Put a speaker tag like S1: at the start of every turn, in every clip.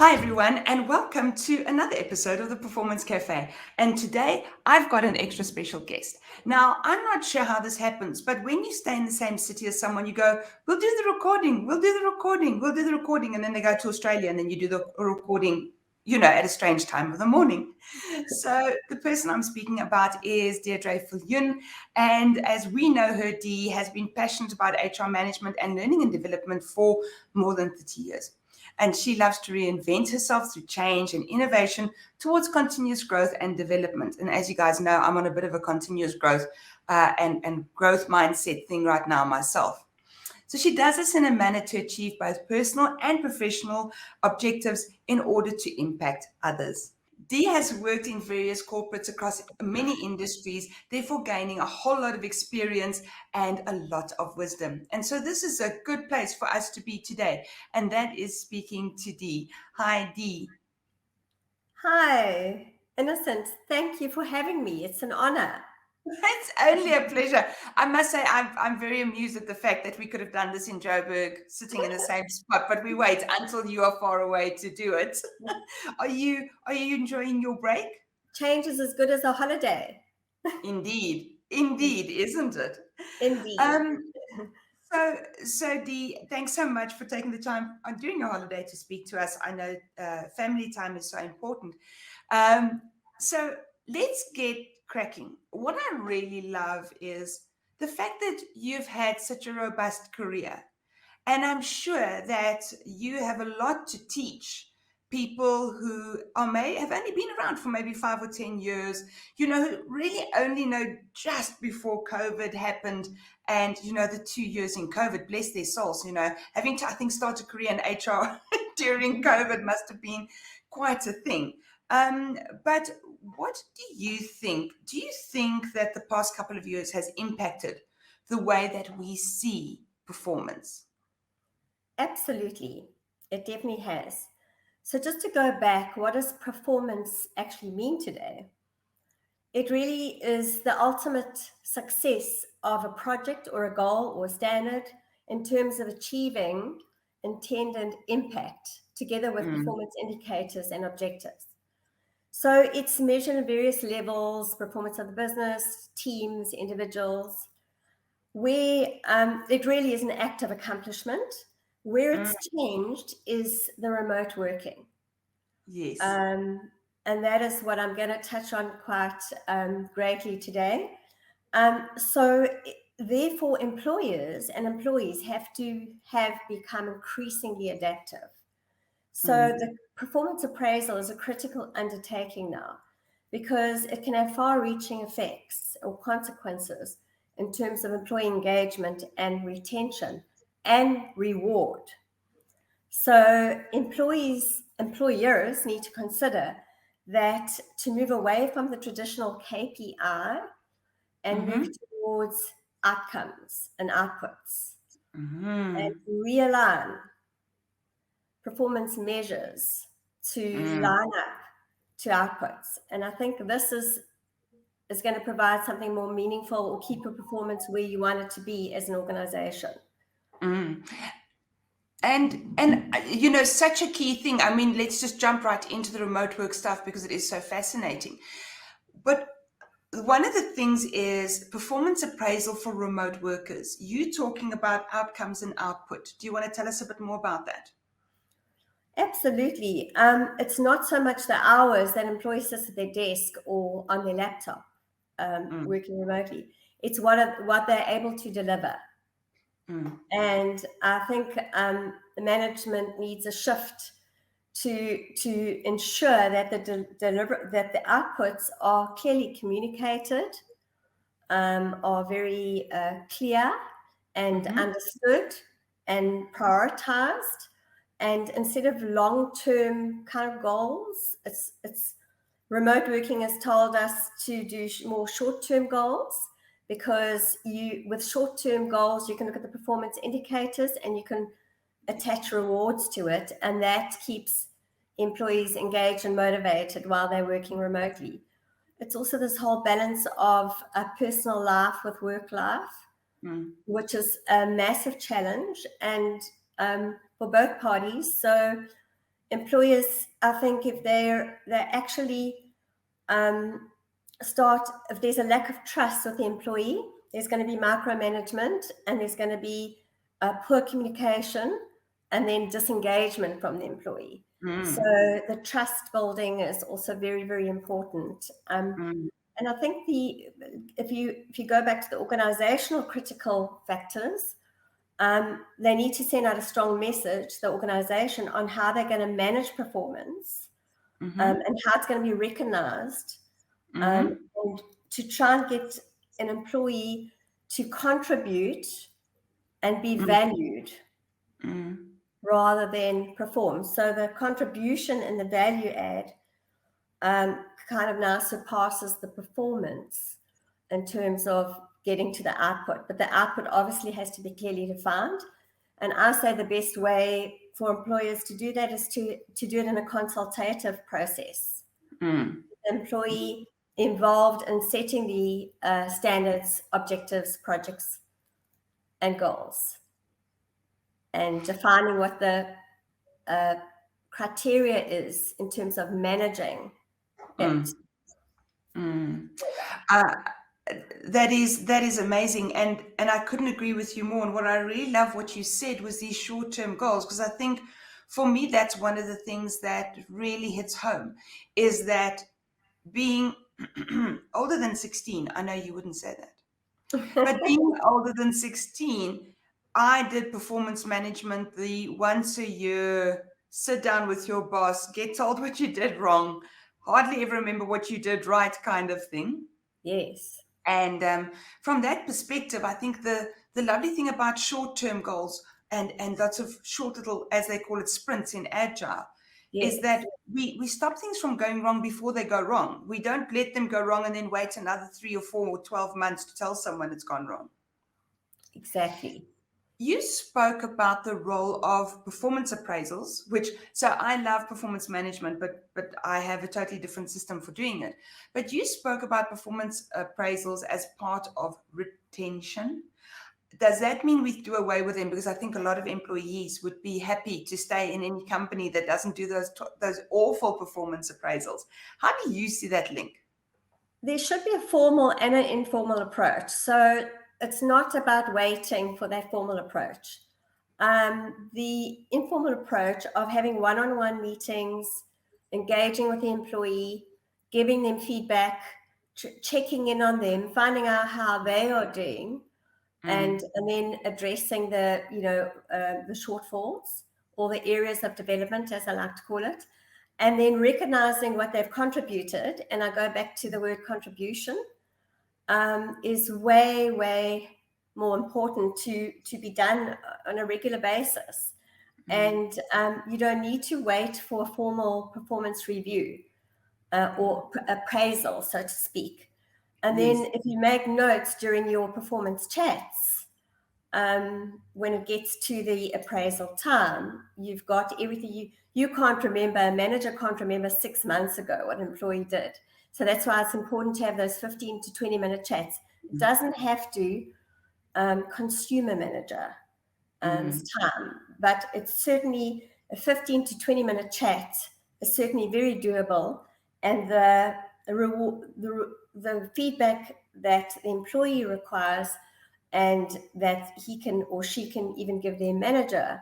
S1: Hi, everyone, and welcome to another episode of the Performance Cafe. And today I've got an extra special guest. Now, I'm not sure how this happens, but when you stay in the same city as someone, you go, we'll do the recording, we'll do the recording, we'll do the recording. And then they go to Australia and then you do the recording, at a strange time of the morning. So the person I'm speaking about is Deirdre Viljoen. And as we know her, Dee has been passionate about HR management and learning and development for more than 30 years. And she loves to reinvent herself through change and innovation towards continuous growth and development. And as you guys know, I'm on a bit of a continuous growth and growth mindset thing right now myself. So she does this in a manner to achieve both personal and professional objectives in order to impact others. Dee has worked in various corporates across many industries, therefore gaining a whole lot of experience and a lot of wisdom. And so this is a good place for us to be today. And that is speaking to Dee. Hi, Dee.
S2: Hi, Innocente. Thank you for having me. It's an honor.
S1: It's only a pleasure. I must say, I'm very amused at the fact that we could have done this in Joburg, sitting in the same spot, but we wait until you are far away to do it. Are you enjoying your break?
S2: Change is as good as a holiday.
S1: Indeed, isn't it?
S2: Indeed.
S1: Um, so Dee, thanks so much for taking the time during your holiday to speak to us. I know family time is so important. So let's get cracking. What I really love is the fact that you've had such a robust career. And I'm sure that you have a lot to teach people who may have only been around for maybe 5 or 10 years, who really only know just before COVID happened. And, the 2 years in COVID, bless their souls, having to, I think, start a career in HR during COVID must have been quite a thing. But what do you think? Do you think that the past couple of years has impacted the way that we see performance?
S2: Absolutely. It definitely has. So, just to go back, what does performance actually mean today? It really is the ultimate success of a project or a goal or a standard in terms of achieving intended impact together with performance indicators and objectives. So it's measured at various levels, performance of the business, teams, individuals, where it really is an act of accomplishment. Where it's changed is the remote working.
S1: Yes.
S2: And that is what I'm going to touch on quite greatly today. So therefore, employers and employees have to have become increasingly adaptive. So the performance appraisal is a critical undertaking now because it can have far-reaching effects or consequences in terms of employee engagement and retention and reward. So employers need to consider that to move away from the traditional KPI and move towards outcomes and outputs and realign performance measures to line up to outputs. And I think this is going to provide something more meaningful or keep your performance where you want it to be as an organization.
S1: And such a key thing. I mean, let's just jump right into the remote work stuff because it is so fascinating. But one of the things is performance appraisal for remote workers. You talking about outcomes and output. Do you want to tell us a bit more about that?
S2: Absolutely. It's not so much the hours that employees sit at their desk or on their laptop working remotely. It's what they're able to deliver. And I think the management needs a shift to ensure that that the outputs are clearly communicated, are very clear and understood and prioritized. And instead of long-term kind of goals, it's remote working has told us to do more short-term goals, because with short-term goals, you can look at the performance indicators and you can attach rewards to it, and that keeps employees engaged and motivated while they're working remotely. It's also this whole balance of a personal life with work life, which is a massive challenge and for both parties. So employers, I think, if they actually if there's a lack of trust with the employee, there's going to be micromanagement, and there's going to be poor communication, and then disengagement from the employee. So the trust building is also very, very important. And I think if you go back to the organizational critical factors, they need to send out a strong message, the organization, on how they're going to manage performance, and how it's going to be recognized, and to try and get an employee to contribute and be valued rather than perform. So the contribution and the value add kind of now surpasses the performance in terms of getting to the output. But the output obviously has to be clearly defined. And I say the best way for employers to do that is to do it in a consultative process. The employee involved in setting the standards, objectives, projects, and goals, and defining what the criteria is in terms of managing it.
S1: That is amazing, and I couldn't agree with you more. And what I really love what you said was these short-term goals, because I think for me that's one of the things that really hits home, is that being older than 16, I know you wouldn't say that, but being older than 16, I did performance management, the once a year, sit down with your boss, get told what you did wrong, hardly ever remember what you did right kind of thing.
S2: Yes.
S1: And from that perspective, I think the lovely thing about short-term goals and lots of short little, as they call it, sprints in Agile, is that we stop things from going wrong before they go wrong. We don't let them go wrong and then wait another 3 or 4 or 12 months to tell someone it's gone wrong.
S2: Exactly.
S1: You spoke about the role of performance appraisals, so I love performance management, but I have a totally different system for doing it. But you spoke about performance appraisals as part of retention. Does that mean we do away with them? Because I think a lot of employees would be happy to stay in any company that doesn't do those awful performance appraisals. How do you see that link?
S2: There should be a formal and an informal approach. So it's not about waiting for that formal approach. The informal approach of having one-on-one meetings, engaging with the employee, giving them feedback, checking in on them, finding out how they are doing, and then addressing the shortfalls or the areas of development, as I like to call it, and then recognizing what they've contributed. And I go back to the word contribution. Is way, way more important to be done on a regular basis. And you don't need to wait for a formal performance review or appraisal, so to speak. And then if you make notes during your performance chats, when it gets to the appraisal time, you've got everything. You can't remember, a manager can't remember 6 months ago what an employee did. So that's why it's important to have those 15 to 20-minute chats. It doesn't have to consume a manager's time, but it's certainly a 15 to 20-minute chat is certainly very doable. And the feedback that the employee requires and that he can or she can even give their manager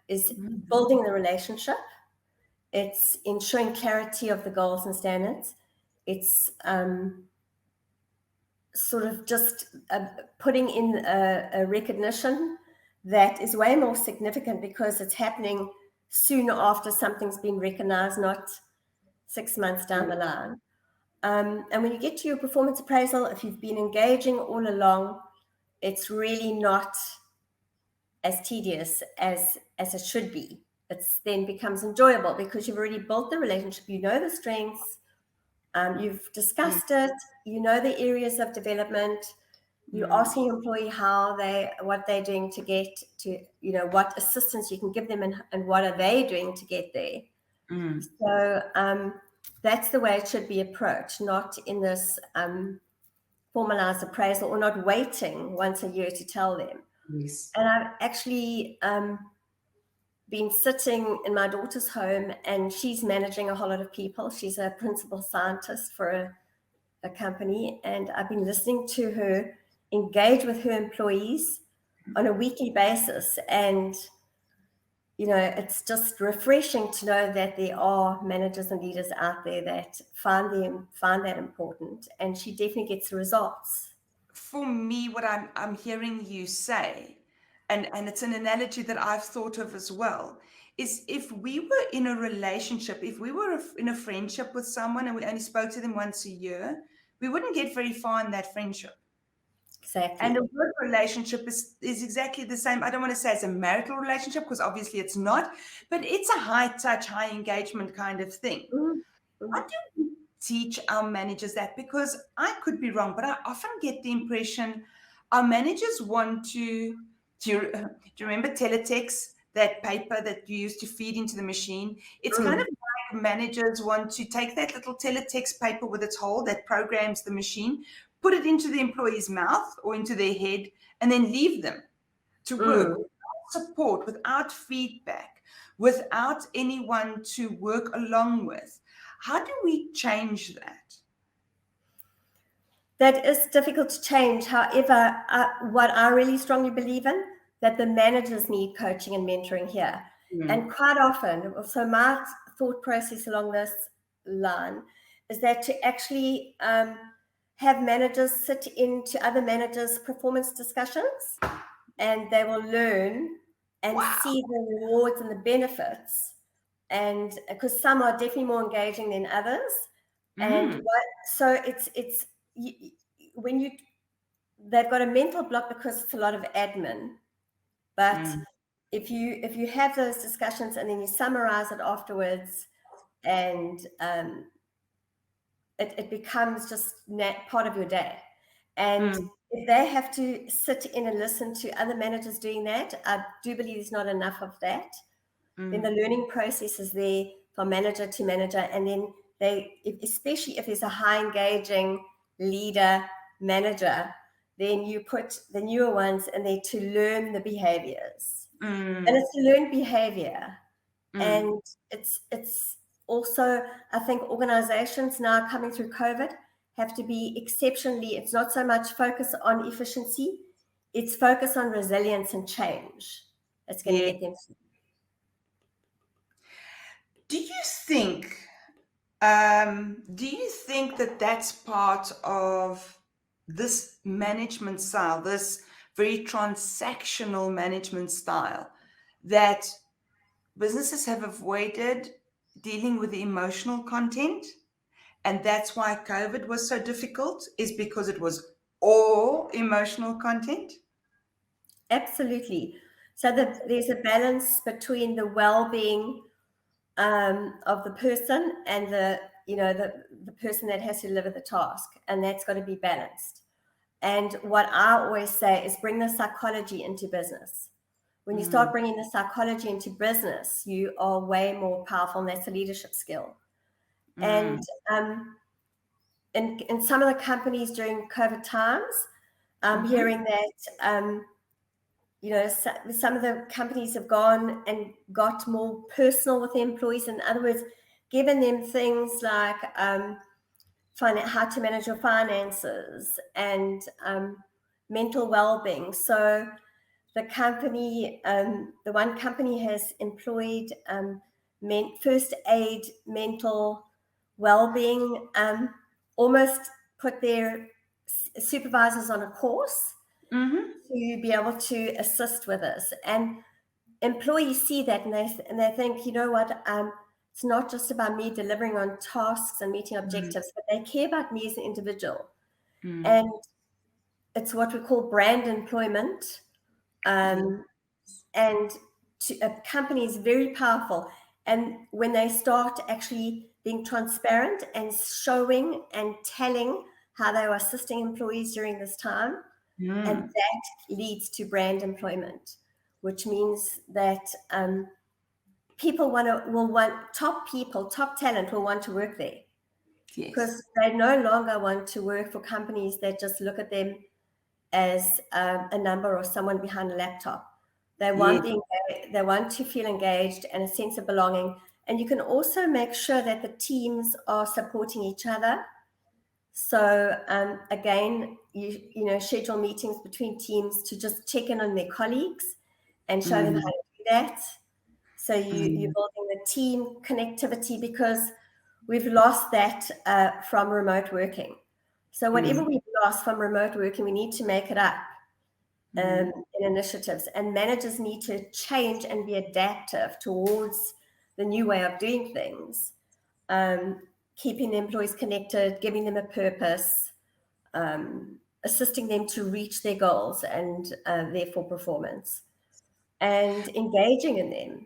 S2: is building the relationship. It's ensuring clarity of the goals and standards. It's sort of just putting in a recognition that is way more significant because it's happening soon after something's been recognized, not 6 months down the line. And when you get to your performance appraisal, if you've been engaging all along, it's really not as tedious as it should be. It then becomes enjoyable because you've already built the relationship. You know the strengths, you've discussed it, you know the areas of development. You're asking your employee what they're doing to get to, what assistance you can give them and what are they doing to get there. So that's the way it should be approached, not in this formalized appraisal or not waiting once a year to tell them.
S1: Yes.
S2: And I've actually been sitting in my daughter's home, and she's managing a whole lot of people. She's a principal scientist for a company, and I've been listening to her engage with her employees on a weekly basis. And it's just refreshing to know that there are managers and leaders out there that find that important, and she definitely gets the results.
S1: For me, what I'm hearing you say, and it's an analogy that I've thought of as well, is if we were in a relationship, if we were in a friendship with someone and we only spoke to them once a year, we wouldn't get very far in that friendship.
S2: Exactly.
S1: And a work relationship is exactly the same. I don't want to say it's a marital relationship, because obviously it's not, but it's a high touch, high engagement kind of thing.
S2: Mm-hmm.
S1: How do we teach our managers that? Because I could be wrong, but I often get the impression our managers want to, do you remember teletext, that paper that you used to feed into the machine? It's kind of like managers want to take that little teletext paper with its hole that programs the machine, put it into the employee's mouth or into their head, and then leave them to work without support, without feedback, without anyone to work along with. How do we change that?
S2: That is difficult to change. However, what I really strongly believe in, that the managers need coaching and mentoring here. And quite often, so my thought process along this line is that to actually have managers sit into other managers' performance discussions, and they will learn and see the rewards and the benefits. And because some are definitely more engaging than others. And so it's when they've got a mental block because it's a lot of admin. But if you have those discussions and then you summarize it afterwards, and it becomes just part of your day. And if they have to sit in and listen to other managers doing that, I do believe there's not enough of that. Then the learning process is there from manager to manager, and then especially if there's a high engaging leader manager, then you put the newer ones in there to learn the behaviors. And it's a learned behavior. And it's also, I think organizations now coming through COVID have to be exceptionally, it's not so much focus on efficiency, it's focus on resilience and change. That's going to get them.
S1: Do you think that that's part of this management style, this very transactional management style, that businesses have avoided dealing with the emotional content? And that's why COVID was so difficult, is because it was all emotional content?
S2: Absolutely. So there's a balance between the well-being of the person and the person that has to deliver the task, and that's got to be balanced. And what I always say is bring the psychology into business. When you start bringing the psychology into business, you are way more powerful, and that's a leadership skill. And in some of the companies during COVID times, I'm hearing that some of the companies have gone and got more personal with the employees. In other words, given them things like how to manage your finances and mental well-being. So the company, the one company has employed first aid mental well-being, almost put their supervisors on a course to be able to assist with this. And employees see that, and they think, you know what, it's not just about me delivering on tasks and meeting objectives, but they care about me as an individual. And it's what we call brand employment. And a company is very powerful. And when they start actually being transparent and showing and telling how they are assisting employees during this time, and that leads to brand employment, which means that people will want top talent will want to work there.
S1: Yes.
S2: Because they no longer want to work for companies that just look at them as a number or someone behind a laptop. They want the they want to feel engaged and a sense of belonging. And you can also make sure that the teams are supporting each other. So again, you schedule meetings between teams to just check in on their colleagues and show them how to do that. So you're building the team connectivity, because we've lost that from remote working. So whatever we've lost from remote working, we need to make it up in initiatives. And managers need to change and be adaptive towards the new way of doing things, keeping the employees connected, giving them a purpose, assisting them to reach their goals and therefore performance, and engaging in them.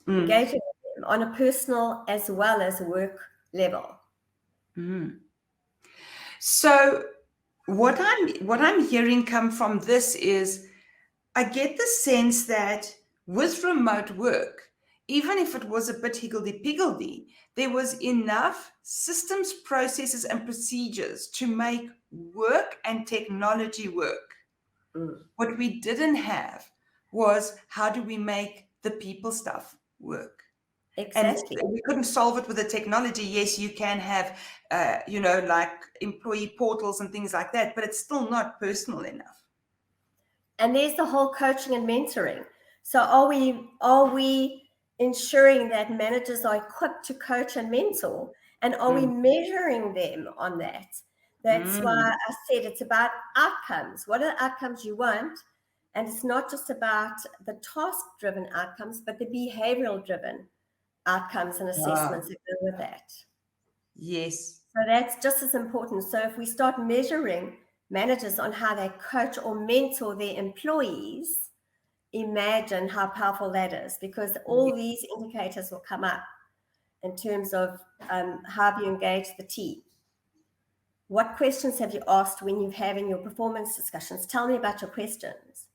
S2: Engaging with them on a personal as well as work level.
S1: So what I'm hearing come from this is, I get the sense that with remote work, even if it was a bit higgledy-piggledy, there was enough systems, processes, and procedures to make work and technology work. What we didn't have was, how do we make the people stuff work?
S2: Exactly.
S1: And we couldn't solve it with the technology. Yes, you can have, like employee portals and things like that, but it's still not personal enough.
S2: And there's the whole coaching and mentoring. So are we ensuring that managers are equipped to coach and mentor? And are we measuring them on that? That's why I said it's about outcomes. What are the outcomes you want? And it's not just about the task-driven outcomes, but the behavioral-driven outcomes and assessments that go with that.
S1: Yes.
S2: So that's just as important. So if we start measuring managers on how they coach or mentor their employees, imagine how powerful that is, because all these indicators will come up in terms of how have you engaged the team. What questions have you asked when you're having your performance discussions? Tell me about your questions.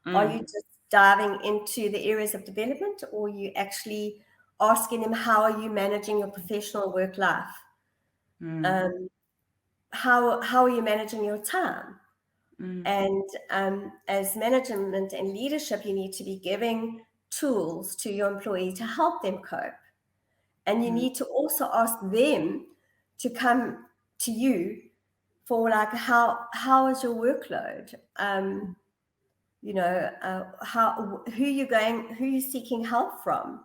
S2: Are you just diving into the areas of development, or are you actually asking them, how are you managing your professional work life? How are you managing your time? And as management and leadership, you need to be giving tools to your employee to help them cope. And you need to also ask them to come to you for, like, how is your workload? Who are you seeking help from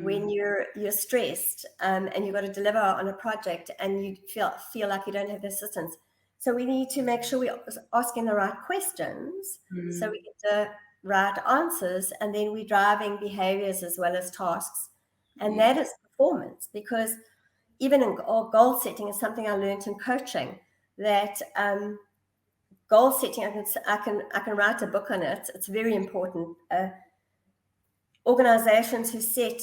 S2: when you're stressed and you've got to deliver on a project and you feel like you don't have the assistance. So we need to make sure we're asking the right questions so we get the right answers, and then we're driving behaviors as well as tasks. And that is performance, because even in goal setting is something I learned in coaching, that goal setting, I can write a book on it. It's very important. Organizations who set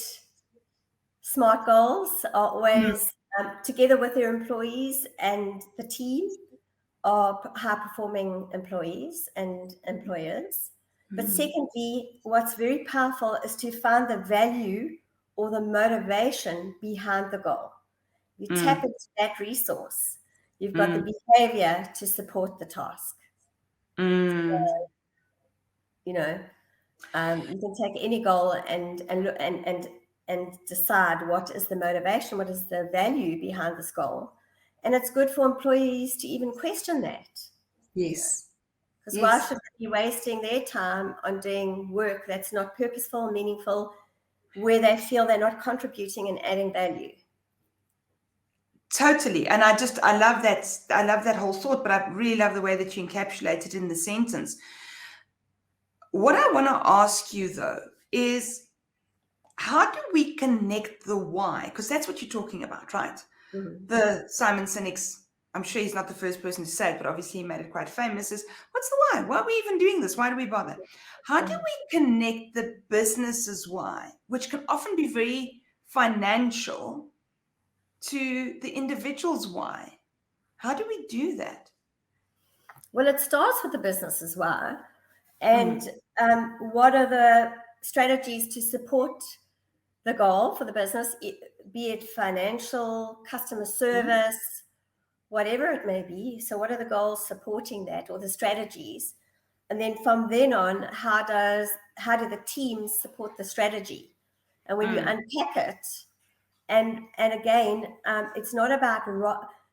S2: smart goals are always together with their employees and the team are high-performing employees and employers. But secondly, what's very powerful is to find the value or the motivation behind the goal. You tap into that resource. You've got the behavior to support the task. So, you can take any goal and decide what is the motivation, what is the value behind this goal. And it's good for employees to even question that.
S1: Yes.
S2: Because why should they be wasting their time on doing work that's not purposeful, meaningful, where they feel they're not contributing and adding value?
S1: Totally. And I love that whole thought, but I really love the way that you encapsulate it in the sentence. What I want to ask you, though, is how do we connect the why? Because that's what you're talking about, right? The Simon Sinek's, I'm sure he's not the first person to say it, but obviously he made it quite famous, is, what's the why? Why are we even doing this? Why do we bother? How do we connect the business's why, which can often be very financial, to the individual's why? How do we do that?
S2: Well, it starts with the business's why. And what are the strategies to support the goal for the business, be it financial, customer service, whatever it may be? So what are the goals supporting that, or the strategies? And then from then on, how do the teams support the strategy? And when you unpack it, and again, it's not about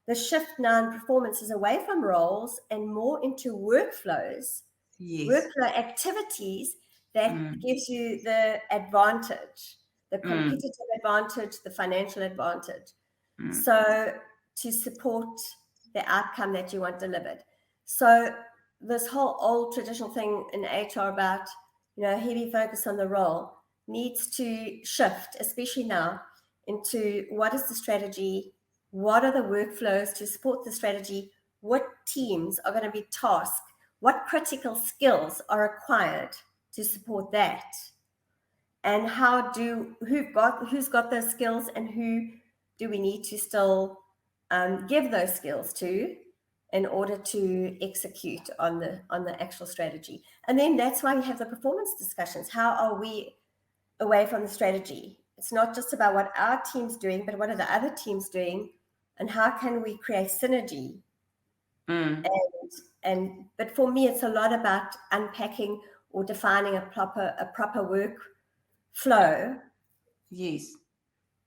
S2: the shift now in performance is away from roles and more into workflows, workflow activities that gives you the advantage, the competitive advantage, the financial advantage. So to support the outcome that you want delivered. So this whole old traditional thing in HR about, heavy focus on the role needs to shift, especially now, into what is the strategy, what are the workflows to support the strategy, what teams are going to be tasked, what critical skills are required to support that, and who's got those skills and who do we need to still give those skills to in order to execute on the actual strategy. And then that's why we have the performance discussions. How are we away from the strategy? It's not just about what our team's doing, but what are the other teams doing, and how can we create synergy? But for me, it's a lot about unpacking or defining a proper work flow.
S1: Yes.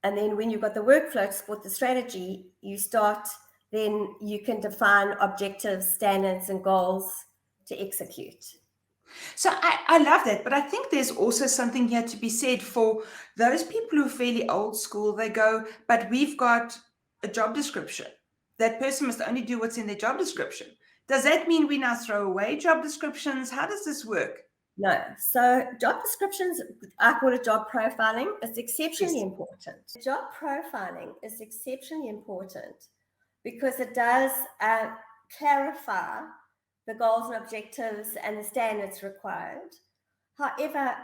S2: And then when you've got the workflow to support the strategy, then you can define objectives, standards, and goals to execute.
S1: So I love that, but I think there's also something here to be said for those people who are fairly old school. They go, but we've got a job description. That person must only do what's in their job description. Does that mean we now throw away job descriptions? How does this work?
S2: No. So job descriptions, I call it job profiling, is exceptionally important. Job profiling is exceptionally important because it does clarify the goals and objectives and the standards required. However,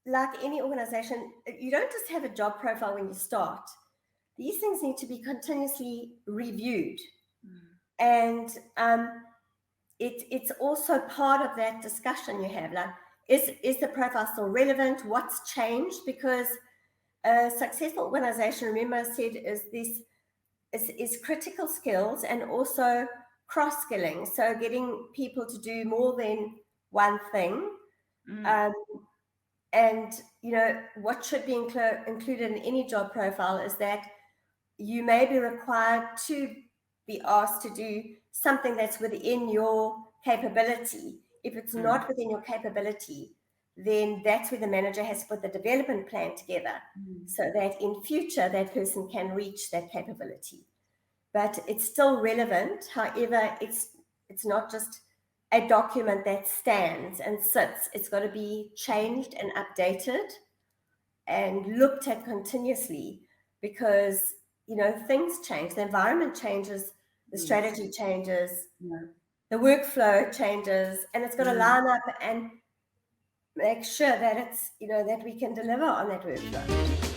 S2: like any organization, you don't just have a job profile when you start. These things need to be continuously reviewed. And it's also part of that discussion you have. Like, is the profile still relevant? What's changed? Because a successful organization, remember I said, is critical skills and also cross-skilling. So getting people to do more than one thing. And, what should be included in any job profile is that you may be required to be asked to do something that's within your capability. If it's not within your capability, then that's where the manager has to put the development plan together so that in future that person can reach that capability. But it's still relevant. However, it's not just a document that stands and sits. It's got to be changed and updated and looked at continuously because, things change. The environment changes, the strategy changes, the workflow changes, and it's got to line up and make sure that it's, that we can deliver on that workflow.